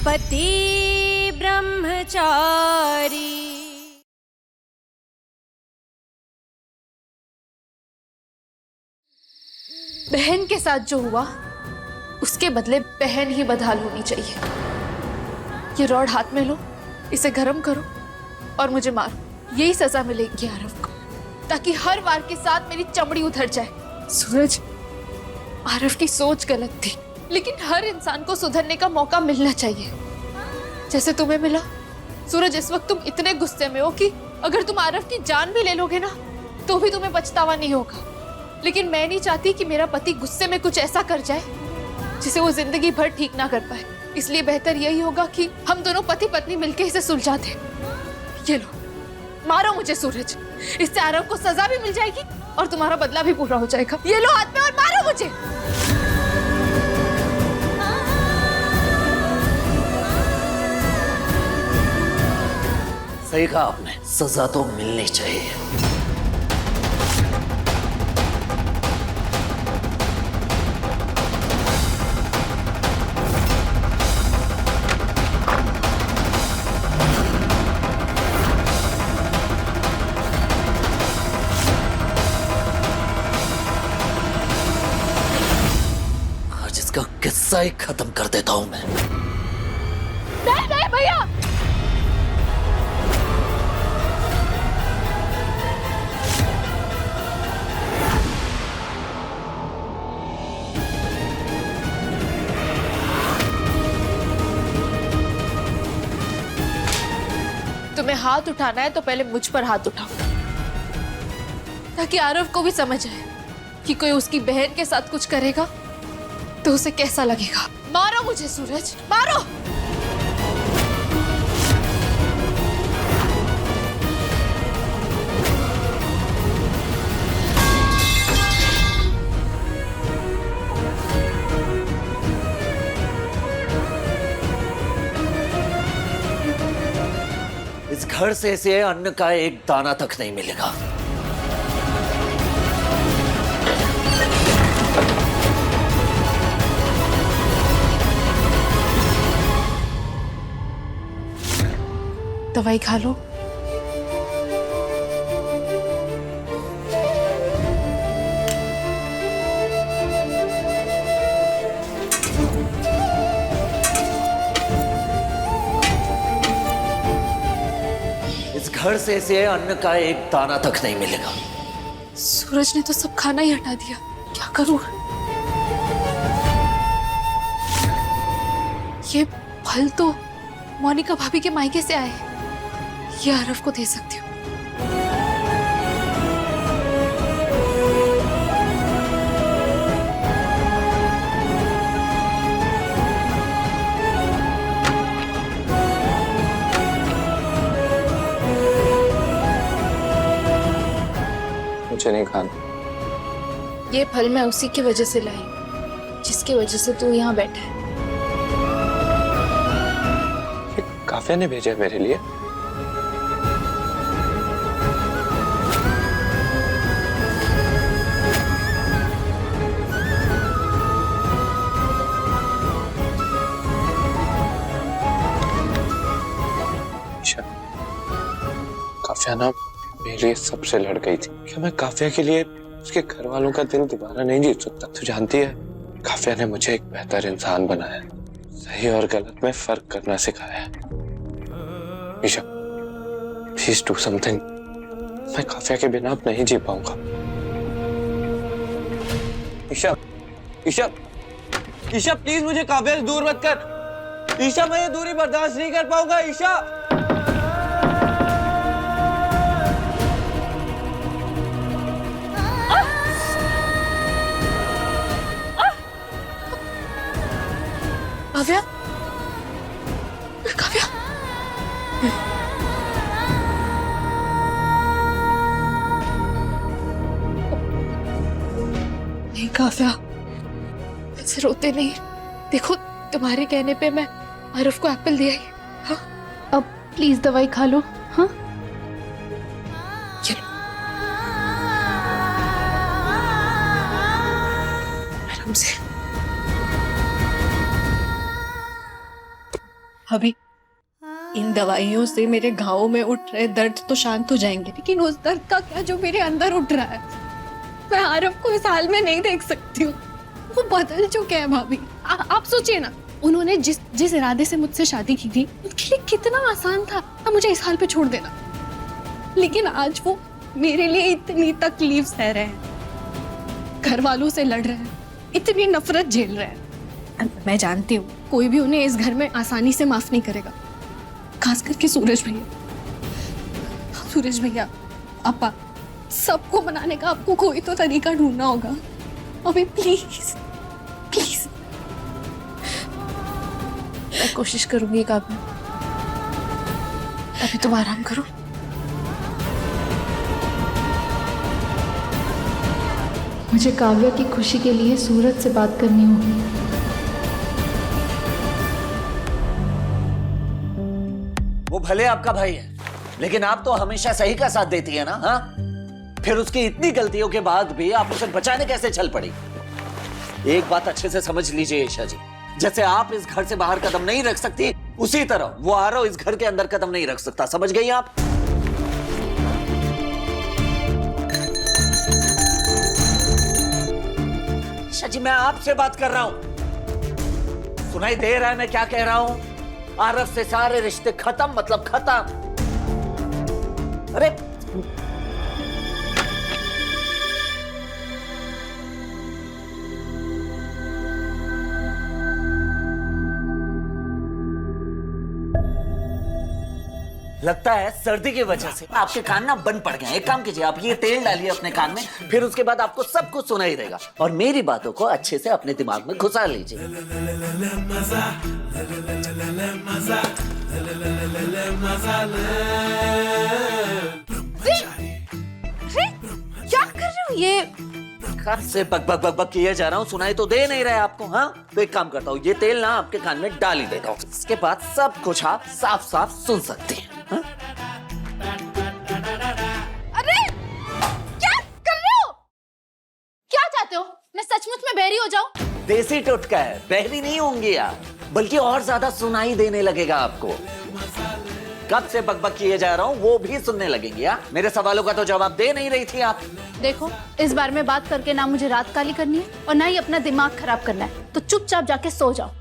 पति ब्रह्मचारी। बहन के साथ जो हुआ उसके बदले बहन ही बदहाल होनी चाहिए। ये रॉड हाथ में लो, इसे गर्म करो और मुझे मारो। यही सजा मिलेगी आरव को, ताकि हर वार के साथ मेरी चमड़ी उधर जाए। सूरज, आरव की सोच गलत थी, लेकिन हर इंसान को सुधरने का मौका मिलना चाहिए, जैसे तुम्हें मिला। सूरज, इस वक्त तुम इतने गुस्से में हो कि अगर तुम आरव की जान भी ले लोगे ना तो भी तुम्हें पछतावा नहीं होगा। लेकिन मैं नहीं चाहती कि मेरा पति गुस्से में कुछ ऐसा कर जाए जिसे वो जिंदगी भर ठीक ना कर पाए। इसलिए बेहतर यही होगा कि हम दोनों पति पत्नी मिलकर इसे सुलझा दें। ये लो, मारो मुझे सूरज। इससे आरव को सजा भी मिल जाएगी और तुम्हारा बदला भी पूरा हो जाएगा। ये लो हाथ में और मारो मुझे। सही कहा आपने, सजा तो मिलनी चाहिए। आज इसका किस्सा ही खत्म कर देता हूं मैं। नहीं भैया, तुम्हें हाथ उठाना है तो पहले मुझ पर हाथ उठाओ, ताकि आरव को भी समझ आए कि कोई उसकी बहन के साथ कुछ करेगा तो उसे कैसा लगेगा। मारो मुझे सूरज, मारो। इस घर से इसे अन्न का एक दाना तक नहीं मिलेगा। दवाई खा लो। इस घर से इसे अन्न का एक दाना तक नहीं मिलेगा। सूरज ने तो सब खाना ही हटा दिया, क्या करूं? ये फल तो मोनिका भाभी के मायके से आए, ये आरव को दे सकती हूँ। मुझे नहीं खाना। ये फल मैं उसी की वजह से लाई, जिसकी वजह से तू यहाँ बैठा है। ये काफिया ने भेजा है मेरे लिए। अच्छा, काफिया ना मेरे लिए सबसे लड़ गई थी। क्या मैं काफिया के लिए उसके घर वालों का दिल दोबारा नहीं जीत सकता? तू जानती है, काफिया ने मुझे एक बेहतर इंसान बनाया, सही और गलत में फर्क करना सिखाया है। Isha, please do something. मैं काफिया के बिना अब नहीं जी पाऊंगा। ईशा, ईशा, ईशा प्लीज मुझे काफिया से दूर मत कर। ईशा, मैं ये दूरी बर्दाश्त नहीं कर पाऊंगा। ईशा, काव्या, काव्या, नहीं काव्या, ऐसे रोते नहीं। देखो, तुम्हारे कहने पे मैं आरव को एप्पल दिया ही। हाँ, अब प्लीज दवाई खा लो। हाँ, चलो आराम से। अभी इन दवाइयों से मेरे घावों में उठ रहे दर्द तो शांत हो जाएंगे, लेकिन उस दर्द का क्या जो मेरे अंदर उठ रहा है। मैं आरव को इस हाल में नहीं देख सकती हूँ। वो बदल चुके हैं भाभी। आप सोचिए ना, उन्होंने जिस इरादे से मुझसे शादी की थी, उनके लिए कितना आसान था अब मुझे इस हाल पे छोड़ देना। लेकिन आज वो मेरे लिए इतनी तकलीफ सह रहे हैं, घर वालों से लड़ रहे हैं, इतनी नफरत झेल रहे हैं। मैं जानती हूँ कोई भी उन्हें इस घर में आसानी से माफ नहीं करेगा, खास करके सूरज भैया। सूरज भैया, अपा, सबको मनाने का आपको कोई तो तरीका ढूंढना होगा। अभी प्लीज प्लीज। मैं कोशिश करूंगी काव्या, अभी तुम आराम करो। मुझे काव्या की खुशी के लिए सूरज से बात करनी होगी। वो भले आपका भाई है, लेकिन आप तो हमेशा सही का साथ देती है ना। हाँ, फिर उसकी इतनी गलतियों के बाद भी आप उसे बचाने कैसे चल पड़ी? एक बात अच्छे से समझ लीजिए ईशा जी, जैसे आप इस घर से बाहर कदम नहीं रख सकती, उसी तरह वो आरव इस घर के अंदर कदम नहीं रख सकता। समझ गई आप? ईशा जी, मैं आपसे बात कर रहा हूं। सुनाई दे रहा है मैं क्या कह रहा हूं? आरव से सारे रिश्ते खत्म, मतलब खत्म। अरे लगता है सर्दी की वजह से आपके कान ना बंद पड़ गए। एक काम कीजिए, आप ये तेल डालिए अपने कान में, फिर उसके बाद आपको सब कुछ सुनाई देगा और मेरी बातों को अच्छे से अपने दिमाग में घुसा लीजिए। क्या कर रहे हो? ये कब से बक बक बक बक किए जा रहा हूँ, सुनाई तो दे नहीं रहे आपको? हाँ, तो एक काम करता हूँ, ये तेल ना आपके कान में डाल ही देता हूँ, इसके बाद सब कुछ आप साफ साफ सुन सकते हैं। हाँ? अरे क्या कर रहे हो? क्या चाहते हो? मैं सचमुच में बहरी हो जाऊं? देसी टोटका है, बहरी नहीं होंगी आप, बल्कि और ज्यादा सुनाई देने लगेगा आपको। कब से बकबक किए जा रहा हूँ वो भी सुनने लगेंगे। हाँ? मेरे सवालों का तो जवाब दे नहीं रही थी आप। देखो, इस बारे में बात करके ना मुझे रात काली करनी है और ना ही अपना दिमाग खराब करना है, तो चुपचाप जाके सो जाओ।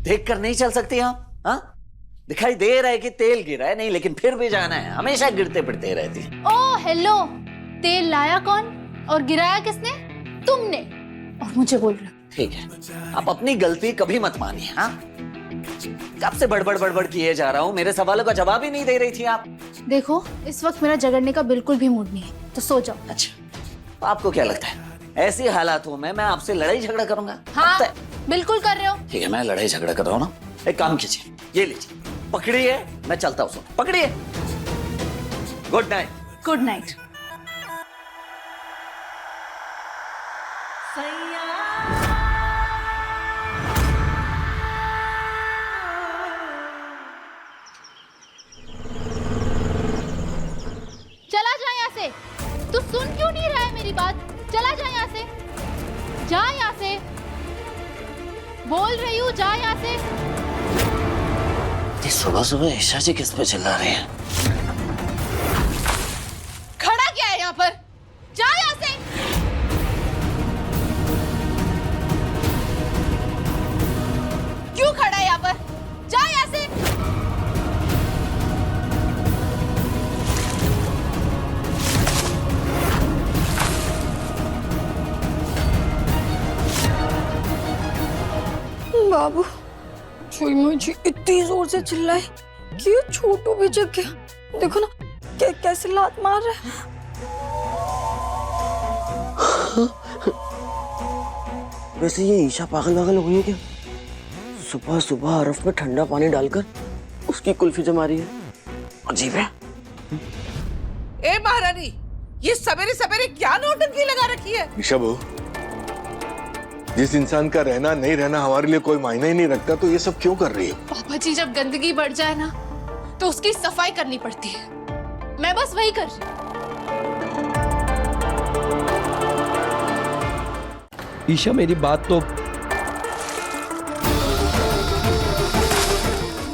देख कर नहीं चल सकती आप? हाँ, दिखाई दे रहा है कि तेल गिरा है, नहीं लेकिन फिर भी जाना है, हमेशा गिरते पड़ते रहती है। ओ हेलो, तेल लाया कौन और गिराया किसने? तुमने। और मुझे बोल रहे हो? ठीक है, आप अपनी गलती कभी मत मानिए। हाँ, कब से बड़बड़ बड़बड़ किए जा रहा हूँ, मेरे सवालों का जवाब ही नहीं दे रही थी आप। देखो, इस वक्त मेरा झगड़ने का बिल्कुल भी मूड नहीं है, तो सो जाओ। अच्छा, तो आपको क्या लगता है ऐसी हालातों में मैं आपसे लड़ाई झगड़ा करूंगा? हाँ, बिल्कुल कर रहे हो। ठीक है, मैं लड़ाई झगड़ा कर रहा हूँ ना। एक काम कीजिए, ये लीजिए, पकड़िए, मैं चलता हूँ। पकड़िए। Good night. Good night. चला जा यहाँ से। तू सुन क्यों नहीं रहा है मेरी बात? चला जा यहाँ से, जा यहाँ से, बोल रही हूँ, जा यहाँ से। सुबह सुबह ईशा जी किस पे चिल्ला रहे हैं? खड़ा क्या है यहाँ पर? जा यहाँ से। क्यों खड़ा है यहाँ पर? जा यहाँ से। बाबू, कोई मुझे इतनी जोर से चिल्लाए कि ये छोटू भी जग गया। देखो ना कैसे लात मार रहा है। वैसे ये ईशा पागल वागल हुई है क्या? सुबह सुबह अरफ में ठंडा पानी डालकर उसकी कुल्फी जमा रही है, अजीब है। ए महारानी, ये सवेरे सवेरे क्या नौटंकी लगा रखी है? ईशा बहू, जिस इंसान का रहना नहीं रहना हमारे लिए कोई मायने ही नहीं रखता, तो ये सब क्यों कर रही हो? पापा जी, जब गंदगी बढ़ जाए ना तो उसकी सफाई करनी पड़ती है। मैं बस वही कर रही हूँ। ईशा मेरी बात तो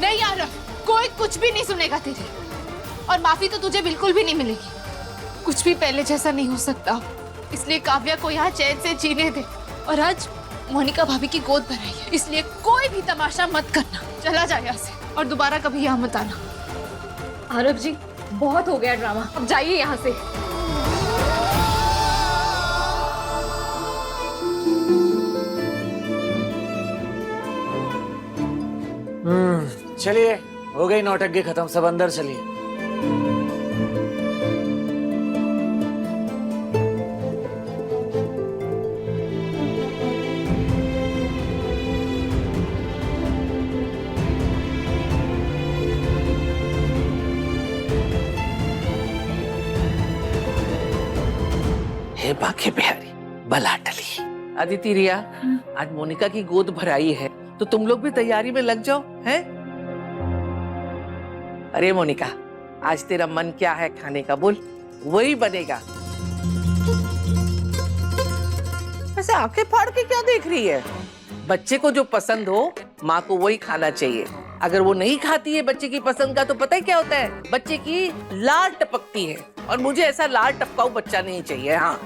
नहीं यार, कोई कुछ भी नहीं सुनेगा तेरे, और माफी तो तुझे बिल्कुल भी नहीं मिलेगी। कुछ भी पहले जैसा नहीं हो सकता, इसलिए काव्या को यहाँ चैन से जीने दे। और आज मोनिका भाभी की गोद भराई है, इसलिए कोई भी तमाशा मत करना। चला जा यहाँ से और दोबारा कभी यहाँ मत आना। आरव जी, बहुत हो गया ड्रामा, अब जाइए यहाँ से। चलिए, हो गई नौटंकी खत्म, सब अंदर चलिए। हे बाके बिहारी, बला टली। अदिति रिया, आज मोनिका की गोद भराई है, तो तुम लोग भी तैयारी में लग जाओ, हैं? अरे मोनिका, आज तेरा मन क्या है खाने का, बोल, वही बनेगा। ऐसे आंखें फाड़ के क्या देख रही है? बच्चे को जो पसंद हो, माँ को वही खाना चाहिए। अगर वो नहीं खाती है बच्चे की पसंद का, तो पता है क्या होता है? बच्चे की लार टपकती है, और मुझे ऐसा लार टपकाऊ बच्चा नहीं चाहिए। हाँ,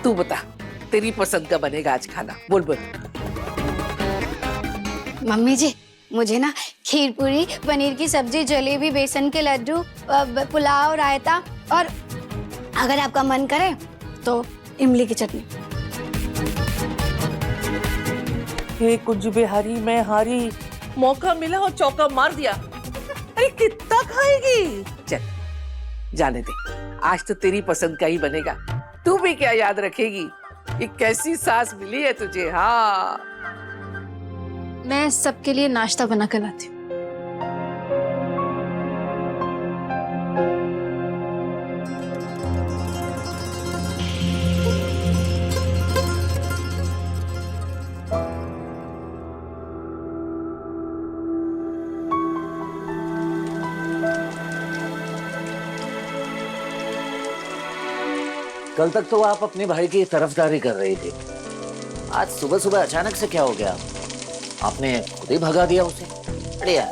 तू बता, तेरी पसंद का बनेगा आज खाना, बोल बोल। मम्मी जी, मुझे ना खीर पूरी, पनीर की सब्जी, जलेबी, बेसन के लड्डू, पुलाव, रायता, और अगर आपका मन करे तो इमली की चटनी। हे कुछ बिहारी, मैं हारी, मौका मिला और चौका मार दिया। अरे कितना खाएगी? चल जाने दे, आज तो तेरी पसंद का ही बनेगा। तू भी क्या याद रखेगी? ये कैसी सास मिली है तुझे? हाँ, मैं सबके लिए नाश्ता बना कर लाती हूँ। कल तक तो आप अपने भाई की तरफदारी कर रही थी, आज सुबह सुबह अचानक से क्या हो गया? आपने खुद ही भगा दिया उसे। बढ़िया।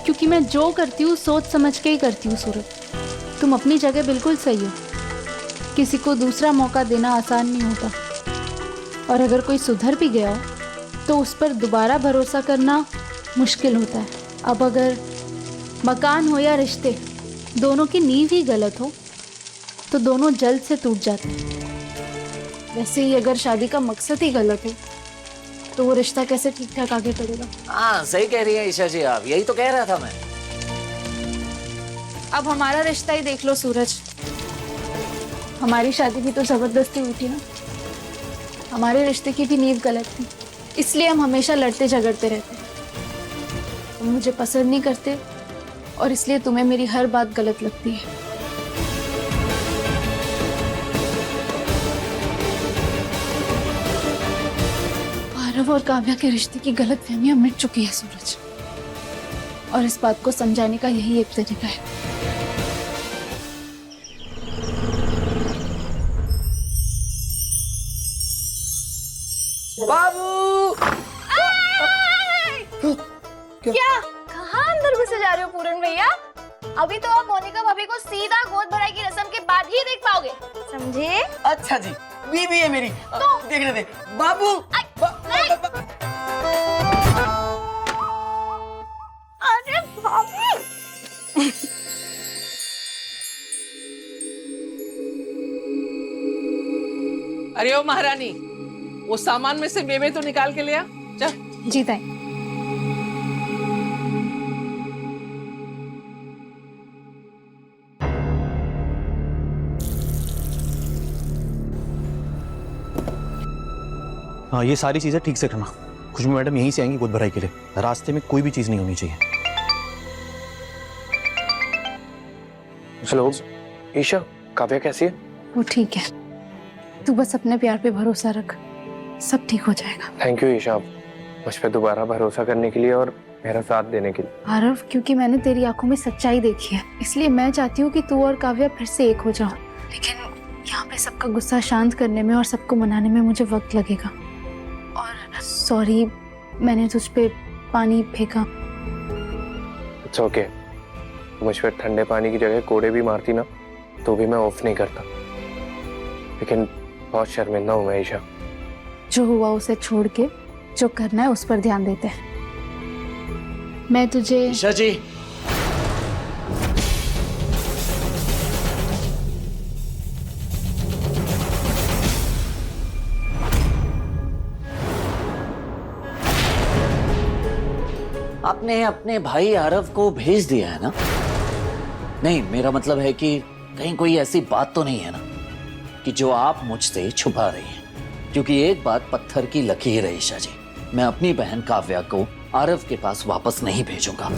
क्योंकि मैं जो करती हूँ सोच समझ के ही करती हूँ सूरज। तुम अपनी जगह बिल्कुल सही हो। किसी को दूसरा मौका देना आसान नहीं होता, और अगर कोई सुधर भी गया हो तो उस पर दोबारा भरोसा करना मुश्किल होता है। अब अगर मकान हो या रिश्ते, दोनों की नींव ही गलत हो तो दोनों जल्द से टूट जाते हैं। वैसे ही अगर शादी का मकसद ही गलत हो तो वो रिश्ता कैसे ठीक ठाक आगे बढ़ेगा? हाँ, सही कह रही है ईशा जी, आप यही तो कह रहा था मैं। अब हमारा रिश्ता ही देख लो सूरज। हमारी शादी भी तो जबरदस्ती हुई थी ना। हमारे रिश्ते की भी नींव गलत थी, इसलिए हम हमेशा लड़ते झगड़ते रहते। तुम मुझे पसंद नहीं करते, और इसलिए तुम्हें मेरी हर बात गलत लगती है। आरव और काव्या के रिश्ते की गलतफहमियां मिट चुकी है सूरज, और इस बात को समझाने का यही एक तरीका है। बाबू! क्या? कहाँ अंदर घुसे जा रहे हो पूरन भैया? अभी तो आप मोनिका भाभी को सीधा गोद भराई की रस्म के बाद ही देख पाओगे, समझे? अच्छा जी, बीवी है मेरी, देखने दे। बाबू, अरे भाभी! अरे ओ महारानी, वो सामान में से मेवे तो निकाल के ले आ। चल। जी ताई। हाँ, ये सारी चीजें ठीक से करना, खुशबू मैडम यहीं से आएंगी गोद भराई के लिए, रास्ते में कोई भी चीज नहीं होनी चाहिए। हेलो ईशा, काव्या कैसी है? वो ठीक है, तू बस अपने प्यार पे भरोसा रख, सब ठीक हो जाएगा। थैंक यू ईशा, मुझ पे दोबारा भरोसा करने के लिए और मेरा साथ देने के लिए। आरव, क्योंकि मैंने तेरी आंखों में सच्चाई देखी है, इसलिए मैं चाहती हूँ कि तू और काव्या फिर से एक हो जाओ। लेकिन यहाँ पे सबका गुस्सा शांत करने में और सबको मनाने में मुझे वक्त लगेगा। और सॉरी, मैंने तुझ पे पानी फेंका। इट्स ओके, मुझ पे ठंडे पानी की जगह कोड़े भी मारती ना तो भी मैं ऑफ नहीं करता, लेकिन बहुत शर्मिंदा हूँ मैं ईशा। जो हुआ उसे छोड़ के जो करना है उस पर ध्यान देते हैं। मैं तुझे ईशा जी, आपने अपने भाई आरव को भेज दिया है ना? नहीं, मेरा मतलब है कि कहीं कोई ऐसी बात तो नहीं है ना कि जो आप मुझसे छुपा रही हैं? क्योंकि एक बात पत्थर की लकीर है ईशा जी, मैं अपनी बहन काव्या को आरव के पास वापस नहीं भेजूंगा।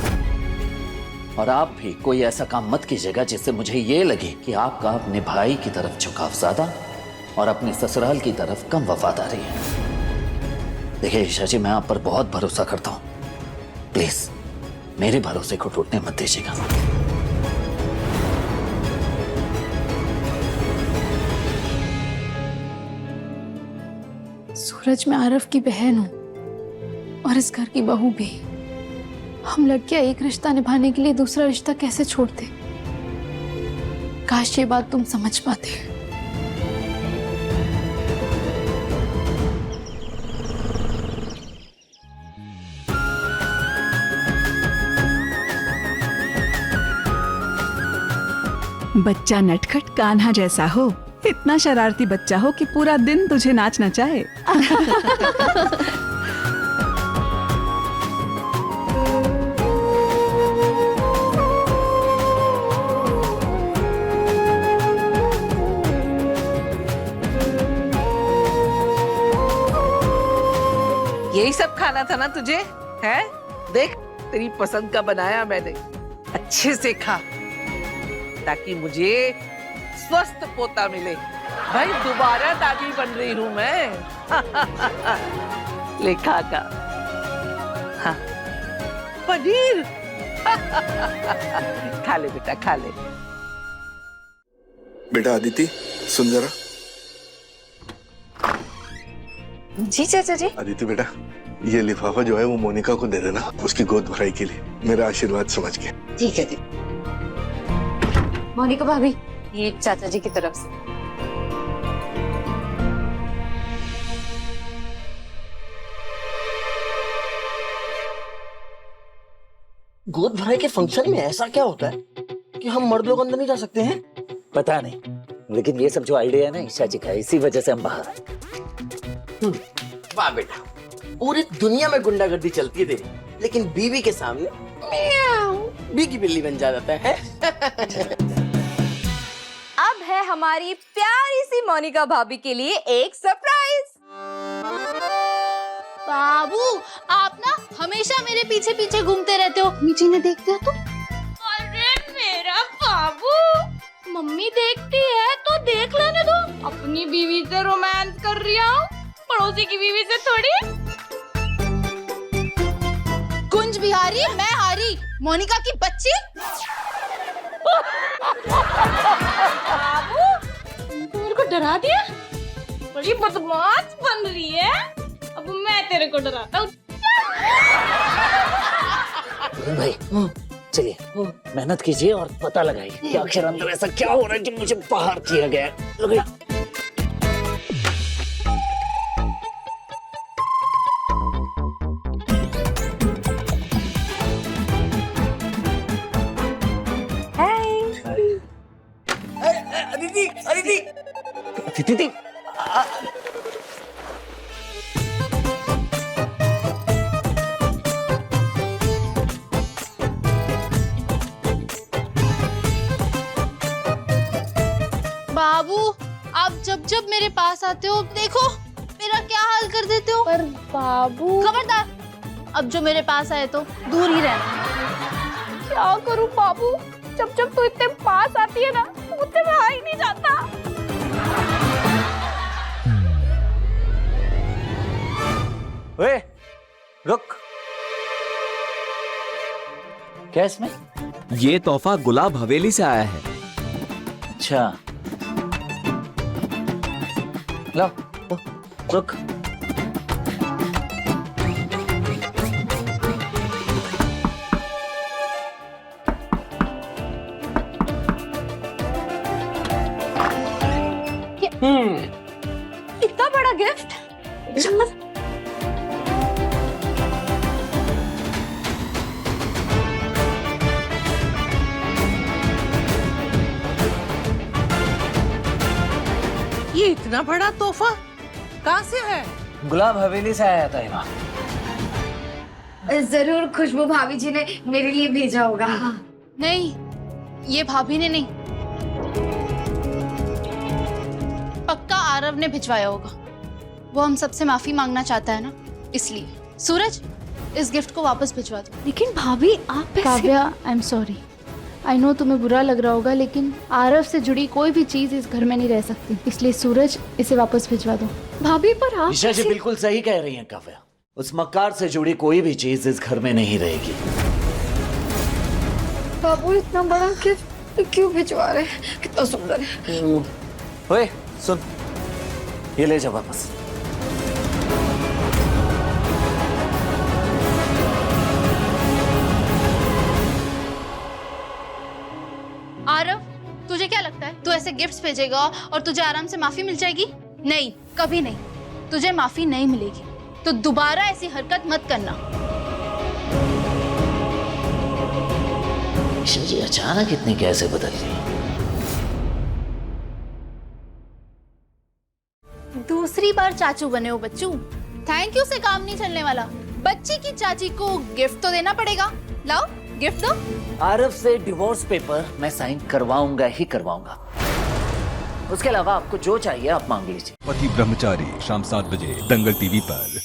और आप भी कोई ऐसा काम मत कीजिएगा जिससे मुझे ये लगे कि आपका अपने भाई की तरफ झुकाव ज्यादा और अपने ससुराल की तरफ कम वफादारी है। देखिए ईशा जी, मैं आप पर बहुत भरोसा करता हूँ, प्लीज मेरे भरोसे को टूटने मत दीजिएगा। सूरज, मैं आरव की बहन हूँ और इस घर की बहू भी। हम लड़कियां एक रिश्ता निभाने के लिए दूसरा रिश्ता कैसे छोड़ते? काश ये बात तुम समझ पाते। बच्चा नटखट कान्हा जैसा हो, इतना शरारती बच्चा हो कि पूरा दिन तुझे नाच नचाए। यही सब खाना था ना तुझे? है? देख, तेरी पसंद का बनाया मैंने, अच्छे से खा ताकि मुझे स्वस्थ पोता मिले। भाई दोबारा दादी बन रही हूं मैं। ले खा का। हाँ, पनीर। खा ले बेटा, खा ले। बेटा अदिति, सुन जरा। जी चाचा जी। अदिति बेटा, ये लिफाफा जो है वो मोनिका को दे देना, उसकी गोद भराई के लिए, मेरा आशीर्वाद समझ के। ठीक है जी। मोनिका भाभी, ये चाचा जी की तरफ से। गोद भराई के फंक्शन में ऐसा क्या होता है कि हम मर्द लोग अंदर नहीं जा सकते हैं? पता नहीं, लेकिन ये सब जो आइडिया है ना ईशा जी का, इसी वजह से हम बाहर आए। वाह बेटा, पूरी दुनिया में गुंडागर्दी चलती है तेरी, लेकिन बीवी के सामने बीगी बिल्ली बन जाता है। अब है हमारी प्यारी सी मोनिका भाभी के लिए एक सरप्राइज। बाबू, आप ना हमेशा मेरे पीछे पीछे घूमते रहते हो, नीचे न देखते हो तुम? अरे मेरा बाबू, मम्मी देखती है तो देख लेने दो, अपनी बीवी से रोमांस कर रही हूँ, पड़ोसी की बीवी से थोड़ी। कुंज बिहारी, मैं हारी, मोनिका की बच्ची। बाबू, मेरे को डरा दिया, बड़ी बदमाश बन रही है, अब मैं तेरे को डराता हूँ। भाई चलिए, मेहनत कीजिए और पता लगाइए कि आखिर अंदर ऐसा क्या हो रहा है कि मुझे बाहर किया गया है। अदिति, अदिति, दीदी, बाबू, आप जब जब मेरे पास आते हो, देखो मेरा क्या हाल कर देते हो? पर बाबू खबरदार, अब जो मेरे पास आए तो दूर ही रहना। क्या करूं बाबू, जब जब तू इतने पास आती है ना मुझसे रहा ही नहीं जाता। ओए, रुक। क्या इसमें? ये तोहफा गुलाब हवेली से आया है। अच्छा, लो, रुक। इतना बड़ा गिफ्ट। ये इतना बड़ा तोहफा कहाँ से है? गुलाब हवेली से आया था इमा। जरूर खुशबू भाभी जी ने मेरे लिए भेजा होगा। नहीं, ये भाभी ने नहीं, पक्का आरव ने भिजवाया होगा। वो हम सबसे माफी मांगना चाहता है ना, इसलिए। सूरज, इस गिफ्ट को वापस भिजवा दो। लेकिन भाभी आप Kavya, I am sorry. I know तुम्हें बुरा लग रहा होगा, लेकिन आरव से जुड़ी कोई भी चीज इस घर में नहीं रह सकती, इसलिए सूरज इसे वापस भिजवा दो। भाभी पर आप ईशा जी बिल्कुल सही कह रही हैं काव्या। उस मक्कार से जुड़ी कोई भी चीज इस घर में नहीं रहेगी। बाबू इतना बड़ा गिफ्ट क्यों भिजवा रहे हैं? कितना सुंदर है। ओए सुन, ये ले जा वापस। आरव, तुझे क्या लगता है तू ऐसे गिफ्ट्स भेजेगा और तुझे आराम से माफी मिल जाएगी? नहीं, कभी नहीं। तुझे माफी नहीं मिलेगी, तो दोबारा ऐसी हरकत मत करना। ईशा जी अचानक इतनी कैसे बदल गई? दूसरी बार चाचू बने हो बच्चू। थैंक यू से काम नहीं चलने वाला। बच्ची की चाची को गिफ्ट तो देना पड़ेगा। लाओ गिफ्ट दो। आरव से डिवोर्स पेपर मैं साइन करवाऊंगा ही करवाऊंगा। उसके अलावा आपको जो चाहिए आप मांग लीजिए। पति ब्रह्मचारी शाम 7 बजे दंगल टीवी पर।